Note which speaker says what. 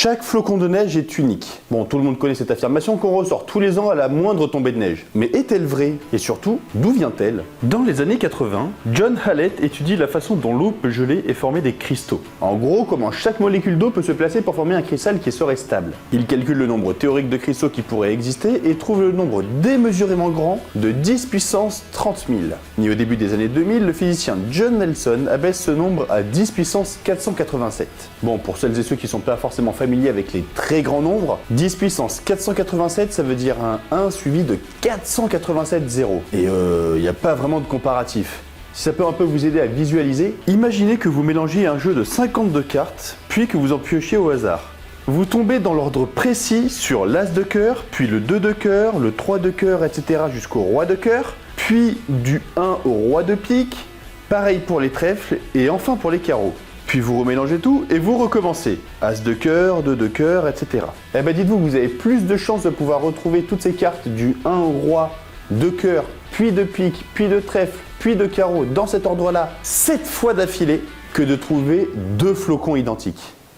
Speaker 1: Chaque flocon de neige est unique. Bon, tout le monde connaît cette affirmation qu'on ressort tous les ans à la moindre tombée de neige. Mais est-elle vraie? Et surtout, d'où vient-elle? Dans les années 80, John Hallett étudie la façon dont l'eau peut geler et former des cristaux. En gros, comment chaque molécule d'eau peut se placer pour former un cristal qui serait stable. Il calcule le nombre théorique de cristaux qui pourraient exister et trouve le nombre démesurément grand de 10 puissance 30 000. Et au début des années 2000, le physicien John Nelson abaisse ce nombre à 10 puissance 487. Bon, pour celles et ceux qui ne sont pas forcément familier avec les très grands nombres, 10 puissance 487, ça veut dire un 1 suivi de 487 zéros. Et il n'y a pas vraiment de comparatif. Si ça peut un peu vous aider à visualiser, imaginez que vous mélangiez un jeu de 52 cartes, puis que vous en piochiez au hasard. Vous tombez dans l'ordre précis sur l'As de cœur, puis le 2 de cœur, le 3 de cœur, etc. jusqu'au Roi de cœur, puis du 1 au Roi de pique, pareil pour les trèfles, et enfin pour les carreaux. Puis vous remélangez tout et vous recommencez. As de cœur, 2 de cœur, etc. Eh ben dites-vous que vous avez plus de chances de pouvoir retrouver toutes ces cartes du 1 au roi, de cœur, puis de pique, puis de trèfle, puis de carreau dans cet ordre-là 7 fois d'affilée que de trouver 2 flocons identiques.